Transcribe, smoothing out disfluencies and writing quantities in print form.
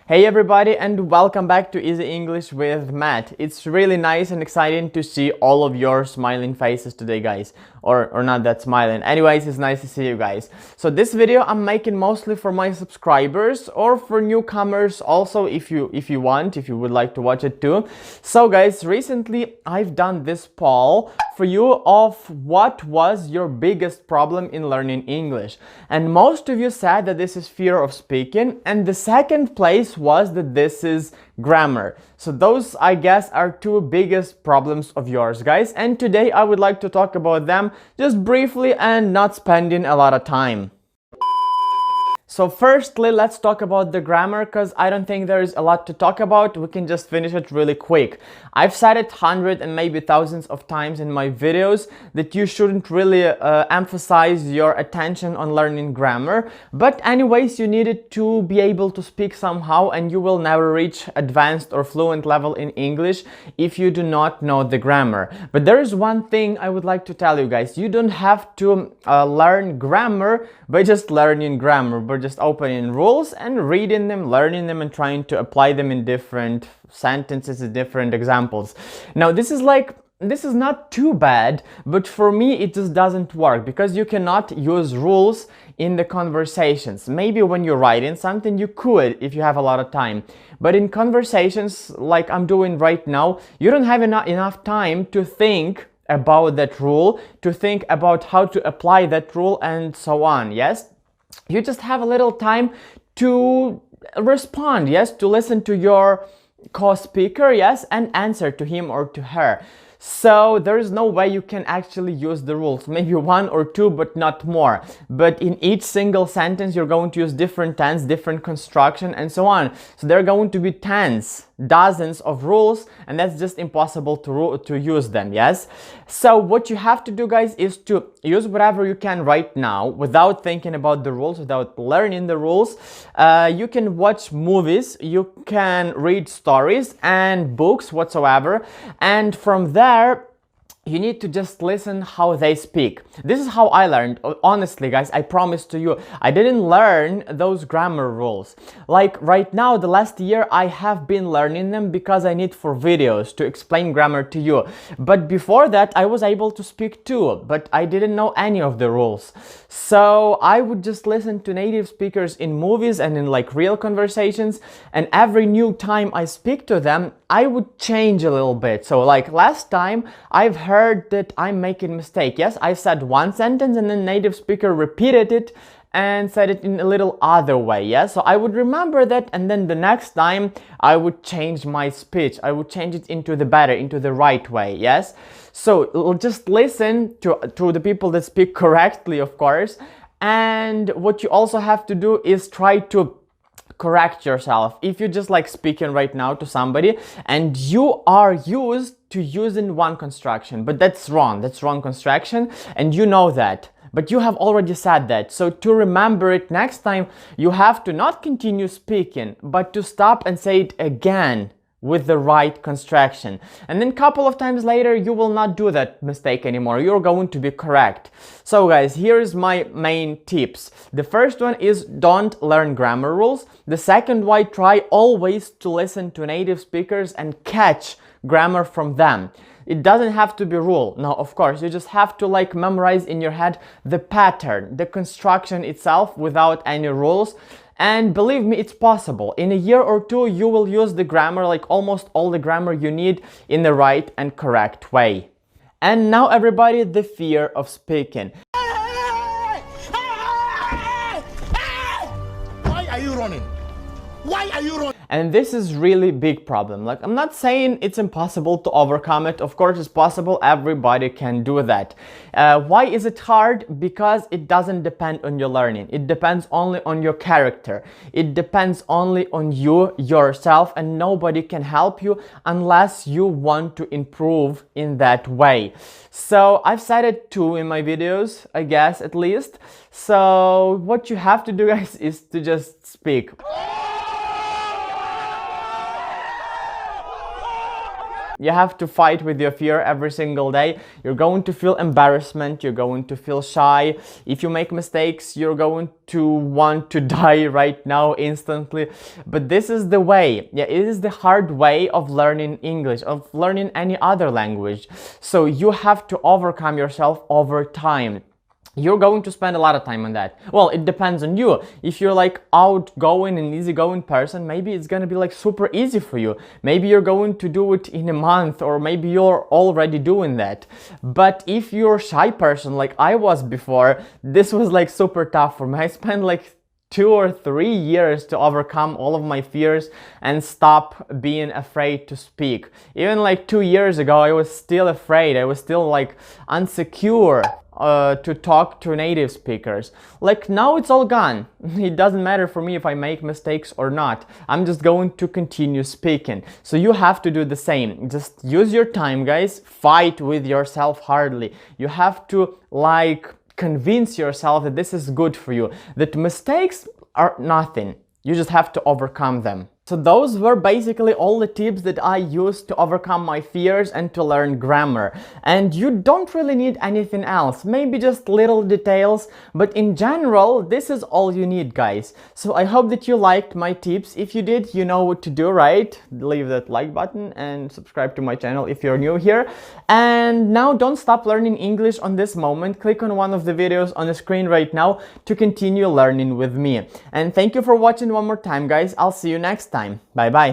Hey everybody, and welcome back to Easy English with Matt. It's really nice and exciting to see all of your smiling faces today, guys. Or not that smiling. Anyways, it's nice to see you guys. So this video I'm making mostly for my subscribers or for newcomers also if you would like to watch it too. So guys, recently I've done this poll for you of what was your biggest problem in learning English. And most of you said that this is fear of speaking, and the second place was that this is grammar. So those, I guess, are two biggest problems of yours, guys. And today I would like to talk about them just briefly and not spending a lot of time. So firstly, let's talk about the grammar, because I don't think there is a lot to talk about. We can just finish it really quick. I've said it hundreds and maybe thousands of times in my videos that you shouldn't really emphasize your attention on learning grammar. But anyways, you need it to be able to speak somehow, and you will never reach advanced or fluent level in English if you do not know the grammar. But there is one thing I would like to tell you guys. You don't have to learn grammar by just learning grammar, but just opening rules and reading them, learning them, and trying to apply them in different sentences and different examples. Now, this is not too bad, but for me it just doesn't work because you cannot use rules in the conversations. Maybe when you're writing something you could if you have a lot of time, but in conversations like I'm doing right now, you don't have enough time to think about that rule, to think about how to apply that rule and so on. Yes, you just have a little time to respond, yes, to listen to your co-speaker, yes, and answer to him or to her. So there is no way you can actually use the rules, maybe one or two, but not more. But in each single sentence, you're going to use different tense, different construction, and so on. So there are going to be tens, dozens of rules, and that's just impossible to use them, yes? So what you have to do, guys, is to use whatever you can right now without thinking about the rules, without learning the rules. You can watch movies, you can read stories and books whatsoever, and from there you need to just listen how they speak. This is how I learned. Honestly, guys, I promise to you, I didn't learn those grammar rules. Like right now, the last year, I have been learning them because I need for videos to explain grammar to you. But before that, I was able to speak too, but I didn't know any of the rules. So I would just listen to native speakers in movies and in like real conversations. And every new time I speak to them, I would change a little bit. So like last time, I've heard that I'm making a mistake. Yes, I said one sentence and then native speaker repeated it and said it in a little other way. Yes, so I would remember that, and then the next time I would change my speech. I would change it into the better, into the right way. Yes, so just listen to the people that speak correctly, of course. And what you also have to do is try to correct yourself. If you're just like speaking right now to somebody and you are used to using one construction, but that's wrong construction, and you know that, but you have already said that. So to remember it next time, you have to not continue speaking, but to stop and say it again with the right construction. And then a couple of times later, you will not do that mistake anymore. You're going to be correct. So guys, here's my main tips. The first one is don't learn grammar rules. The second one, try always to listen to native speakers and catch grammar from them. It doesn't have to be rule. No, of course, you just have to like memorize in your head the pattern, the construction itself without any rules. And believe me, it's possible. In a year or two, you will use the grammar, like almost all the grammar you need, in the right and correct way. And now everybody, the fear of speaking. Why are you running? Why are you running? And this is really big problem. Like, I'm not saying it's impossible to overcome it. Of course, it's possible. Everybody can do that. Why is it hard? Because it doesn't depend on your learning. It depends only on your character. It depends only on you, yourself, and nobody can help you unless you want to improve in that way. So I've said it too in my videos, I guess, at least. So what you have to do, guys, is to just speak. You have to fight with your fear every single day. You're going to feel embarrassment, you're going to feel shy. If you make mistakes, you're going to want to die right now instantly. But this is the way. Yeah, it is the hard way of learning English, of learning any other language. So you have to overcome yourself over time. You're going to spend a lot of time on that. Well, it depends on you. If you're like outgoing and easygoing person, maybe it's gonna be like super easy for you. Maybe you're going to do it in a month, or maybe you're already doing that. But if you're a shy person like I was before, this was like super tough for me. I spent like 2 or 3 years to overcome all of my fears and stop being afraid to speak. Even like 2 years ago, I was still afraid. I was still like insecure to talk to native speakers. Like now it's all gone. It doesn't matter for me if I make mistakes or not. I'm just going to continue speaking. So you have to do the same. Just use your time, guys. Fight with yourself hardly. You have to like convince yourself that this is good for you, that mistakes are nothing. You just have to overcome them. So those were basically all the tips that I used to overcome my fears and to learn grammar. And you don't really need anything else, maybe just little details, but in general, this is all you need, guys. So I hope that you liked my tips. If you did, you know what to do, right? Leave that like button and subscribe to my channel if you're new here. And now don't stop learning English on this moment. Click on one of the videos on the screen right now to continue learning with me. And thank you for watching one more time, guys. I'll see you next time. Bye bye.